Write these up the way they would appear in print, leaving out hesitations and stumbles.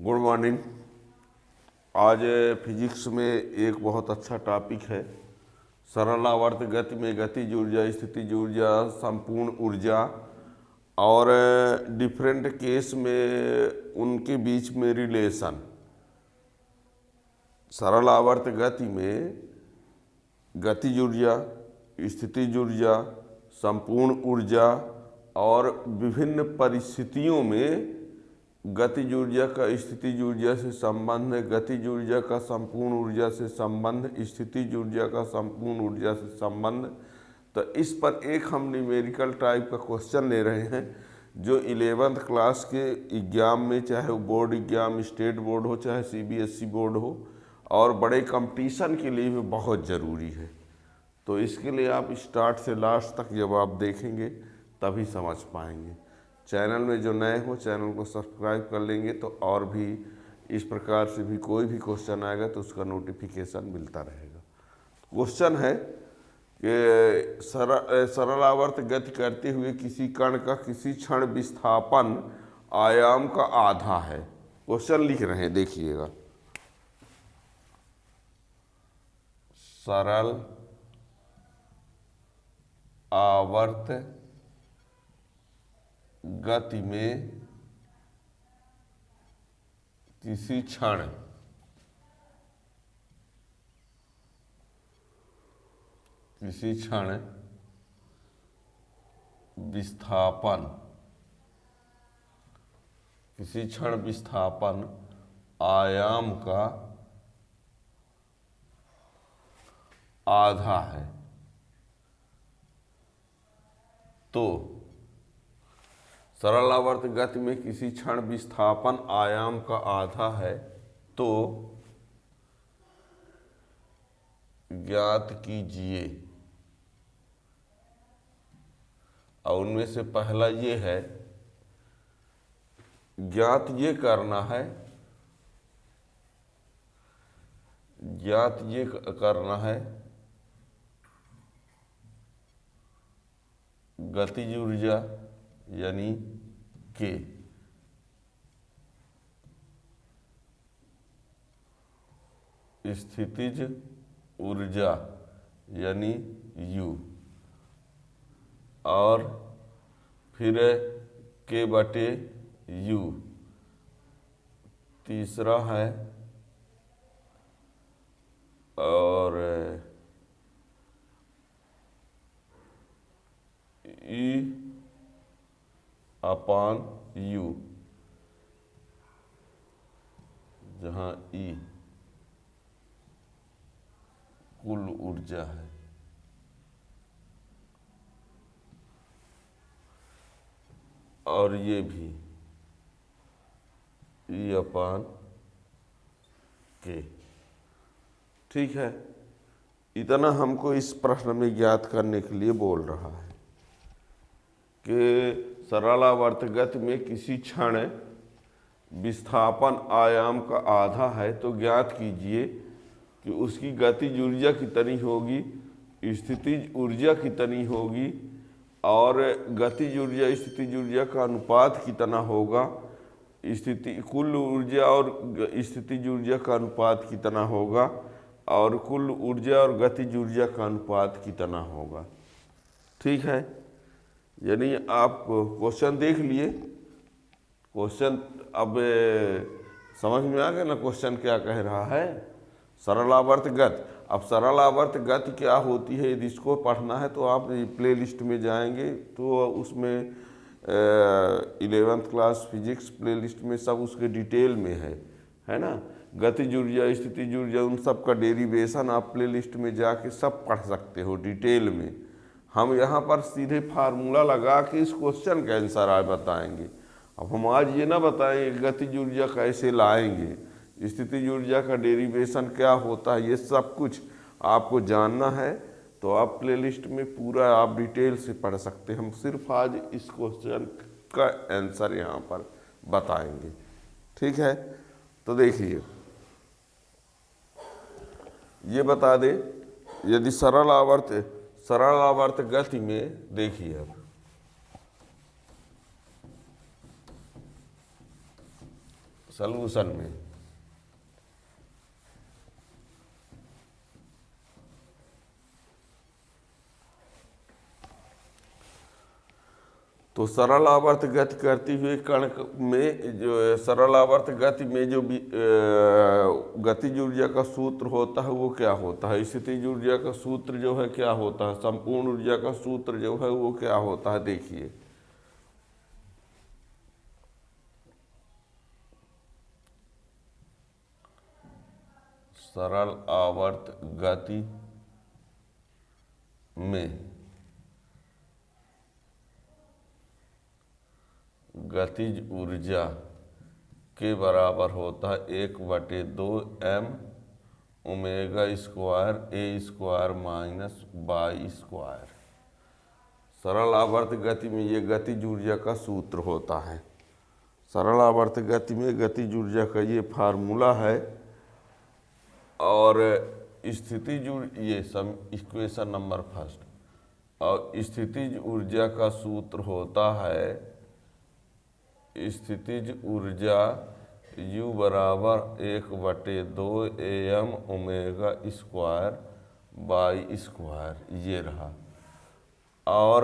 Good morning. आज physics में एक बहुत अच्छा टॉपिक है, सरल आवर्त गति में गतिज ऊर्जा, स्थितिज ऊर्जा, संपूर्ण ऊर्जा और डिफरेंट केस में उनके बीच में रिलेशन। सरल आवर्त गति में गतिज ऊर्जा, स्थितिज ऊर्जा, संपूर्ण ऊर्जा और विभिन्न परिस्थितियों में गतिज ऊर्जा का स्थितिज ऊर्जा से संबंध, गतिज ऊर्जा का संपूर्ण ऊर्जा से संबंध, स्थितिज ऊर्जा का संपूर्ण ऊर्जा से संबंध। तो इस पर एक हम न्यूमेरिकल टाइप का क्वेश्चन ले रहे हैं जो 11th क्लास के एग्ज़ाम में, चाहे वो बोर्ड एग्ज़ाम, स्टेट बोर्ड हो, चाहे CBSE बोर्ड हो, और बड़े कंपटीशन के लिए भी बहुत ज़रूरी है। तो इसके लिए आप स्टार्ट से लास्ट तक जब आप देखेंगे तभी समझ पाएंगे। चैनल में जो नए हो चैनल को सब्सक्राइब कर लेंगे तो और भी इस प्रकार से भी कोई भी क्वेश्चन आएगा तो उसका नोटिफिकेशन मिलता रहेगा। क्वेश्चन है कि सरल आवर्त गति करते हुए किसी कण का किसी क्षण विस्थापन आयाम का आधा है। क्वेश्चन लिख रहे हैं, देखिएगा। सरल आवर्त गति में किसी क्षण विस्थापन, किसी क्षण विस्थापन आयाम का आधा है। तो सरल आवर्त गति में किसी क्षण विस्थापन आयाम का आधा है तो ज्ञात कीजिए। और उनमें से पहला ये है, ज्ञात ये करना है गतिज ऊर्जा यानी के स्थितिज ऊर्जा यानी U और फिर K/U। तीसरा है और E/U, जहाँ E कुल ऊर्जा है। और ये भी E/K। ठीक है, इतना हमको इस प्रश्न में ज्ञात करने के लिए बोल रहा है कि सरल आवर्त गति में किसी क्षण विस्थापन आयाम का आधा है तो ज्ञात कीजिए कि उसकी गतिज ऊर्जा कितनी होगी, स्थितिज ऊर्जा कितनी होगी और गतिज ऊर्जा स्थितिज ऊर्जा का अनुपात कितना होगा, कुल ऊर्जा और स्थितिज ऊर्जा का अनुपात कितना होगा और कुल ऊर्जा और गतिज ऊर्जा का अनुपात कितना होगा। ठीक है, यानी आप क्वेश्चन देख लिए। क्वेश्चन अब समझ में आ गया ना क्वेश्चन क्या कह रहा है। सरल आवर्त गति, अब सरल आवर्त गति क्या होती है यदि इसको पढ़ना है तो आप प्ले लिस्ट में जाएंगे तो उसमें 11th class physics play list में सब उसके डिटेल में है ना। गतिज ऊर्जा, स्थितिज ऊर्जा, उन सब का डेरिवेशन आप प्ले लिस्ट में जाके सब पढ़ सकते हो डिटेल में। हम यहाँ पर सीधे फार्मूला लगा के इस क्वेश्चन का आंसर आज बताएंगे। अब हम आज ये ना बताएंगे गतिज ऊर्जा कैसे लाएंगे, स्थितिज ऊर्जा का डेरिवेशन क्या होता है, ये सब कुछ आपको जानना है तो आप प्ले लिस्ट में पूरा आप डिटेल से पढ़ सकते हैं। हम सिर्फ आज इस क्वेश्चन का आंसर यहाँ पर बताएंगे। ठीक है, तो देखिए ये बता दे, यदि सरल आवर्त गति में देखिए, अब सॉल्यूशन में। तो सरल आवर्त गति करती हुई कण में जो सरल आवर्त गति में जो गतिज ऊर्जा का सूत्र होता है वो क्या होता है? स्थितिज ऊर्जा का सूत्र जो है क्या होता है? संपूर्ण ऊर्जा का सूत्र जो है वो क्या होता है? देखिए, सरल आवर्त गति में गतिज ऊर्जा के बराबर होता है 1/2 m omega square a square minus by square. सरल आवर्त गति में ये गतिज ऊर्जा का सूत्र होता है। सरल आवर्त गति में गतिज ऊर्जा का ये फार्मूला है। और स्थितिज ये सम इक्वेशन नंबर फर्स्ट। और स्थितिज ऊर्जा का सूत्र होता है, स्थितिज ऊर्जा U बराबर 1/2 AM omega square by square, ये रहा। और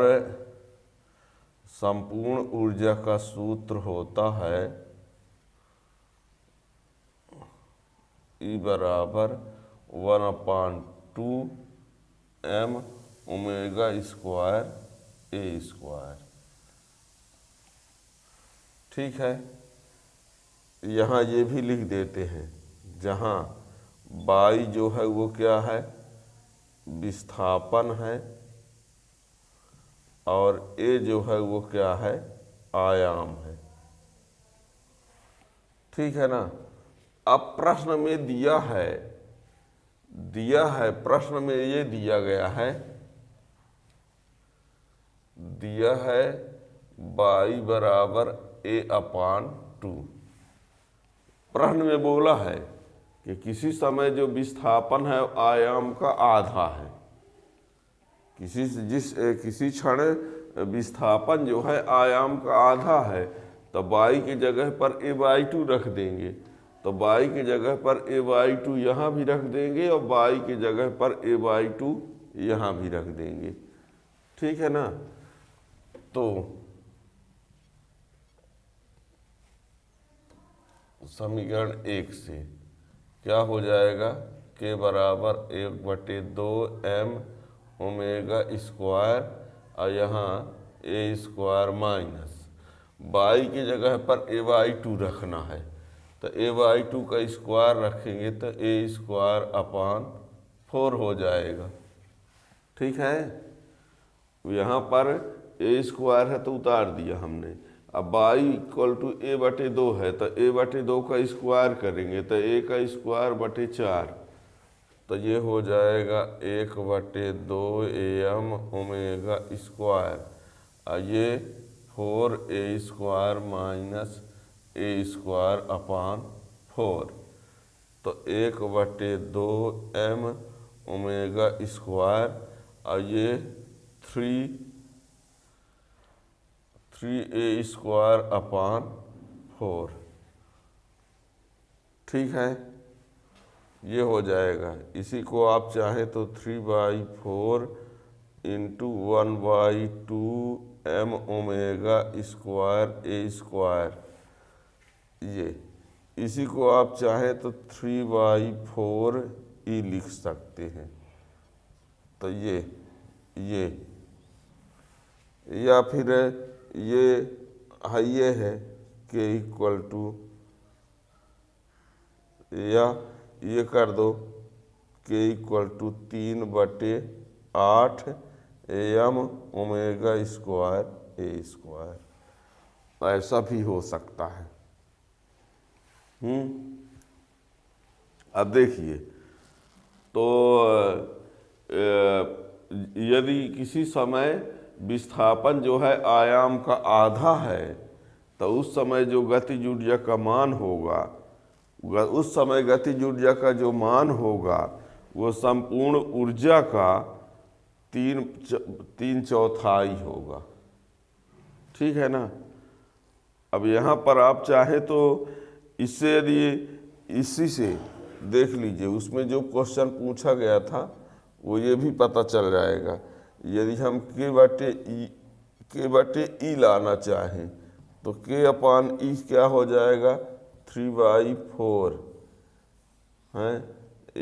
संपूर्ण ऊर्जा का सूत्र होता है E बराबर 1/2 M omega square a square. ठीक है, यहाँ ये भी लिख देते हैं, जहाँ बाई जो है वो क्या है? विस्थापन है, और ए जो है वो क्या है? आयाम है। ठीक है ना। अब प्रश्न में दिया है प्रश्न में ये दिया गया है, दिया है बाई बराबर A/2। प्रश्न में बोला है कि किसी समय जो विस्थापन है आयाम का आधा है। किसी क्षण विस्थापन जो है आयाम का आधा है, तो बाई की जगह पर A/2 रख देंगे। तो बाई की जगह पर A/2 यहाँ भी रख देंगे, और बाई की जगह पर A/2 यहाँ भी रख देंगे। ठीक है ना। तो समीकरण 1 से क्या हो जाएगा? के बराबर 1/2 M ओमेगा स्क्वायर, और यहाँ ए स्क्वायर माइनस बाई की जगह पर A/2 रखना है, तो A/2 का स्क्वायर रखेंगे तो ए स्क्वायर अपान 4 हो जाएगा। ठीक है, यहाँ पर ए स्क्वायर है तो उतार दिया हमने। अब बाई इक्वल टू A/2 है, तो A/2 का स्क्वायर करेंगे तो A का स्क्वायर बटे 4, तो ये हो जाएगा 1/2 AM ओमेगा स्क्वायर, और ये 4A स्क्वायर माइनस ए स्क्वायर अपान 4। तो 1/2 M ओमेगा स्क्वायर, और ये 3A स्क्वायर अपान 4। ठीक है, ये हो जाएगा। इसी को आप चाहे तो 3/4 into 1/2 M omega square a square, ये इसी को आप चाहे तो 3/4 ई लिख सकते हैं। तो ये या फिर ये है के इक्वल टू, या ये कर दो के equal to 3/8 AM omega square a square, ऐसा भी हो सकता है। अब देखिए, तो यदि किसी समय विस्थापन जो है आयाम का आधा है, तो उस समय जो गतिज ऊर्जा का मान होगा, उस समय गतिज ऊर्जा का जो मान होगा वो संपूर्ण ऊर्जा का 3/4 होगा। ठीक है ना। अब यहाँ पर आप चाहे तो इससे यदि इसी से देख लीजिए, उसमें जो क्वेश्चन पूछा गया था वो ये भी पता चल जाएगा। यदि हम के बटे ई लाना चाहें तो के अपान ई क्या हो जाएगा 3/4 हैं,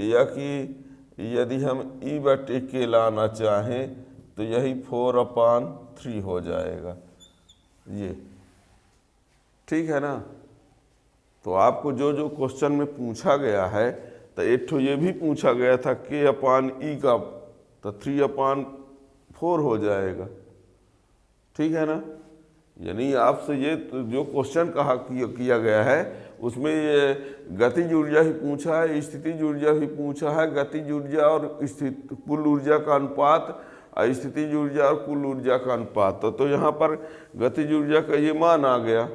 या कि यदि हम ई बटे के लाना चाहें तो यही 4/3 हो जाएगा। ये ठीक है ना। तो आपको जो जो क्वेश्चन में पूछा गया है, तो एक तो ये भी पूछा गया था के अपान ई का, तो 3/4 हो जाएगा। ठीक है ना। यानी आपसे ये जो क्वेश्चन किया गया है उसमें ये गतिज ऊर्जा ही पूछा है, स्थितिज ऊर्जा भी पूछा है, गतिज ऊर्जा और कुल ऊर्जा का अनुपात, स्थितिज ऊर्जा और कुल ऊर्जा का अनुपात। तो यहाँ पर गतिज ऊर्जा का ये मान आ गया,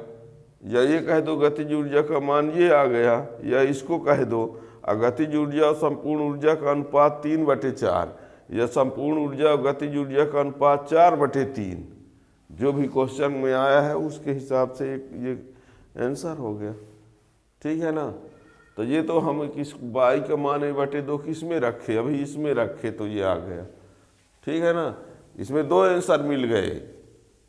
या ये कह दो गतिज ऊर्जा का मान ये आ गया, या इसको कह दो गतिज ऊर्जा और संपूर्ण ऊर्जा का अनुपात 3/4, या संपूर्ण ऊर्जा और गतिज ऊर्जा का अनुपात 4/3। जो भी क्वेश्चन में आया है उसके हिसाब से ये आंसर हो गया। ठीक है ना। तो ये तो हम किस बाई का मान 1/2 किस में रखे, अभी इसमें रखे तो ये आ गया। ठीक है ना। इसमें 2 आंसर मिल गए,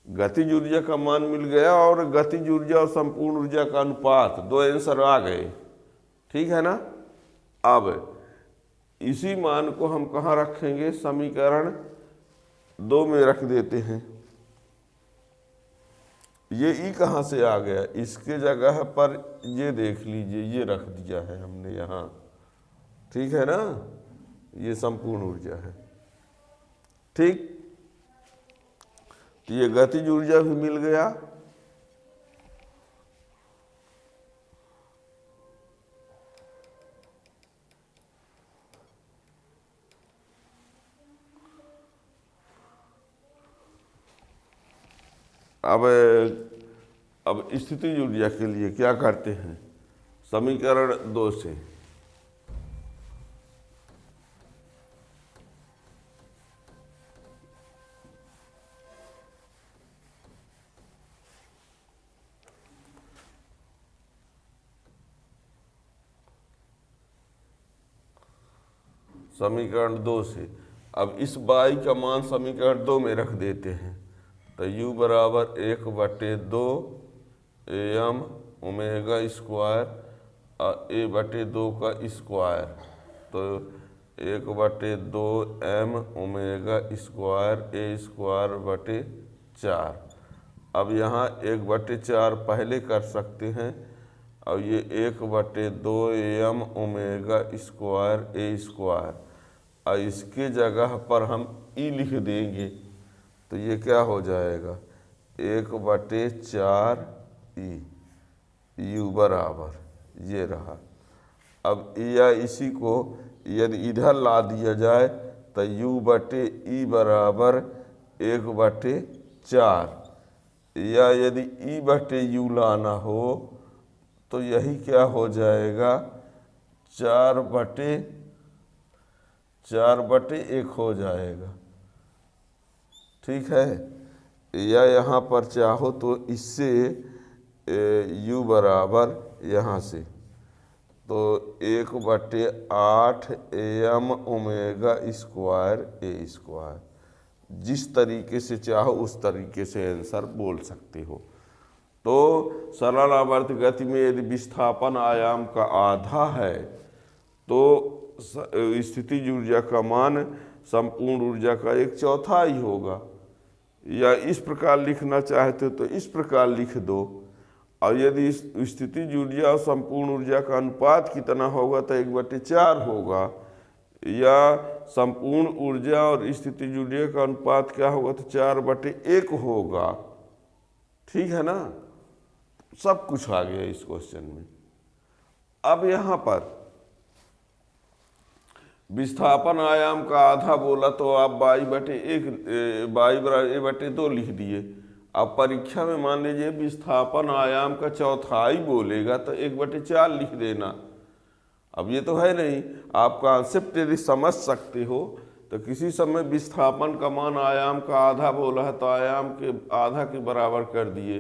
गतिज ऊर्जा का मान मिल गया और गतिज ऊर्जा और संपूर्ण ऊर्जा का अनुपात, 2 आंसर आ गए। ठीक है ना। अब इसी मान को हम कहाँ रखेंगे, समीकरण 2 में रख देते हैं। ये ई कहाँ से आ गया, इसके जगह पर ये देख लीजिए, ये रख दिया है हमने यहाँ। ठीक है ना। ये संपूर्ण ऊर्जा है। ठीक। तो ये गतिज ऊर्जा भी मिल गया। अब स्थितिज ऊर्जा के लिए क्या करते हैं, समीकरण 2 से अब इस बाई का मान समीकरण 2 में रख देते हैं। तो u बराबर 1/2 am ओमेगा स्क्वायर a/2 का स्क्वायर, तो 1/2 m ओमेगा स्क्वायर a²/4। अब यहाँ 1/4 पहले कर सकते हैं, और ये 1/2 am ओमेगा स्क्वायर a², और इसके जगह पर हम ई लिख देंगे तो ये क्या हो जाएगा 1/4 ई, यू बराबर ये रहा। अब या इसी को यदि इधर ला दिया जाए तो u/e बराबर 1/4, या यदि e/u लाना हो तो यही क्या हो जाएगा 4/1 हो जाएगा। ठीक है। या यहाँ पर चाहो तो इससे u बराबर यहाँ से तो 1/8 am ओमेगा स्क्वायर a², जिस तरीके से चाहो उस तरीके से आंसर बोल सकते हो। तो सरल आवर्त गति में यदि विस्थापन आयाम का आधा है तो स्थितिज ऊर्जा का मान संपूर्ण ऊर्जा का 1/4 होगा। या इस प्रकार लिखना चाहते तो इस प्रकार लिख दो, और यदि स्थितिज ऊर्जा और संपूर्ण ऊर्जा का अनुपात कितना होगा तो 1/4 होगा, या संपूर्ण ऊर्जा और स्थितिज ऊर्जा का अनुपात क्या होगा तो 4/1 होगा। ठीक है ना। सब कुछ आ गया इस क्वेश्चन में। अब यहाँ पर विस्थापन आयाम का आधा बोला तो आप a/2 लिख दिए। अब परीक्षा में मान लीजिए विस्थापन आयाम का 1/4 बोलेगा तो 1/4 लिख देना। अब ये तो है नहीं, आप कॉन्सेप्ट यदि समझ सकते हो तो किसी समय विस्थापन का मान आयाम का आधा बोला है तो आयाम के आधा के बराबर कर दिए,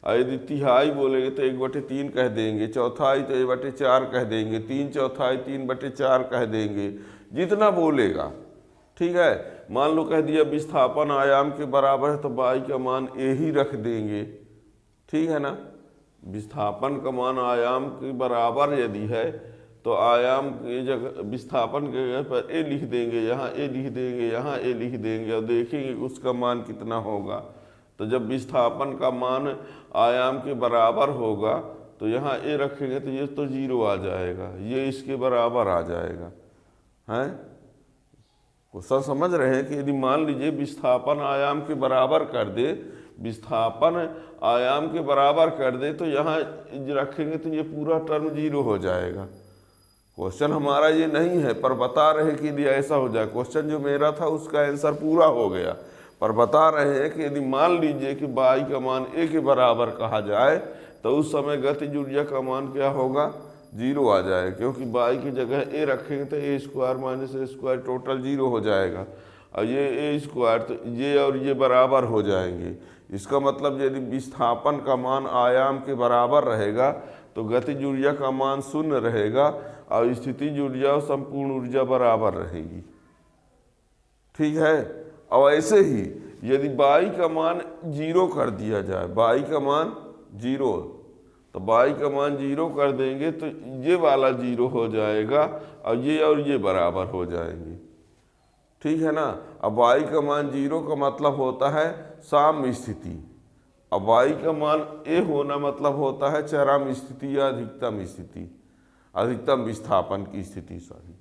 और यदि तिहाई बोलेंगे तो 1/3 कह देंगे, चौथाई तो 1/4 कह देंगे, 3/4 3/4 कह देंगे, जितना बोलेगा। ठीक है, मान लो कह दिया विस्थापन आयाम के बराबर है तो बाई का मान ए ही रख देंगे। ठीक है ना, विस्थापन का मान आयाम के बराबर यदि है तो आयाम की जगह विस्थापन के जगह पर ए लिख देंगे, यहाँ ए लिख देंगे, यहाँ ए लिख देंगे और देखेंगे उसका मान कितना होगा। तो जब विस्थापन का मान आयाम के बराबर होगा तो यहाँ ए रखेंगे तो ये तो 0 आ जाएगा, ये इसके बराबर आ जाएगा। हैं, क्वेश्चन समझ रहे हैं कि यदि मान लीजिए विस्थापन आयाम के बराबर कर दे, विस्थापन आयाम के बराबर कर दे तो यहाँ रखेंगे तो ये पूरा टर्म 0 हो जाएगा। क्वेश्चन हमारा ये नहीं है, पर बता रहे कि यदि ऐसा हो जाए। क्वेश्चन जो मेरा था उसका आंसर पूरा हो गया, पर बता रहे हैं कि यदि मान लीजिए कि बाई का मान ए के बराबर कहा जाए तो उस समय गतिज ऊर्जा का मान क्या होगा, 0 आ जाएगा, क्योंकि बाई की जगह ए रखेंगे तो ए स्क्वायर माइनस ए स्क्वायर टोटल 0 हो जाएगा और ये ए स्क्वायर तो ये और ये बराबर हो जाएंगे। इसका मतलब यदि विस्थापन का मान आयाम के बराबर रहेगा तो गतिज ऊर्जा का मान 0 रहेगा और स्थितिज ऊर्जा और संपूर्ण ऊर्जा बराबर रहेगी। ठीक है, और ऐसे ही यदि बाई का मान 0 कर दिया जाए, बाई का मान 0, तो बाई का मान 0 कर देंगे तो ये वाला 0 हो जाएगा और ये बराबर हो जाएंगे। ठीक है ना, अब बाई का मान 0 का मतलब होता है साम्य स्थिति, अब बाई का मान ए होना मतलब होता है चरम स्थिति या अधिकतम स्थिति, अधिकतम विस्थापन की स्थिति सॉरी।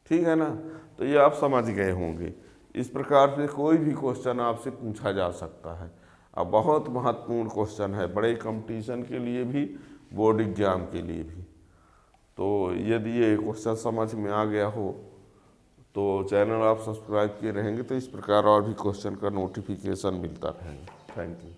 ठीक है ना, तो ये आप समझ गए होंगे। इस प्रकार से कोई भी क्वेश्चन आपसे पूछा जा सकता है। अब बहुत महत्वपूर्ण क्वेश्चन है, बड़े कंपटीशन के लिए भी, बोर्ड एग्जाम के लिए भी। तो यदि ये क्वेश्चन समझ में आ गया हो तो चैनल आप सब्सक्राइब किए रहेंगे तो इस प्रकार और भी क्वेश्चन का नोटिफिकेशन मिलता रहेगा। Thank you.